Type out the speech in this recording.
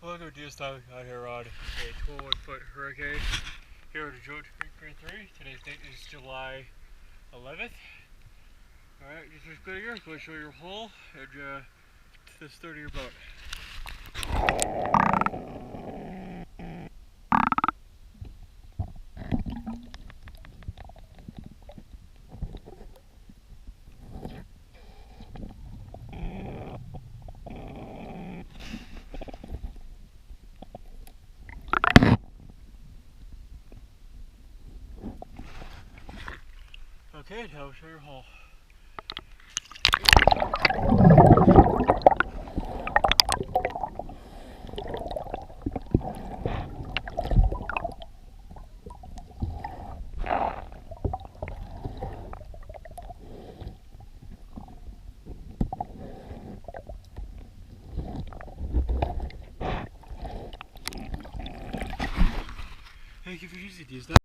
Welcome to Stock out here on a 21-foot hurricane here at JCP3. Today's date is July 11th. Alright, just go here. Go show your hull and the stern of your boat. Okay, now show your hull. Thank you for using these.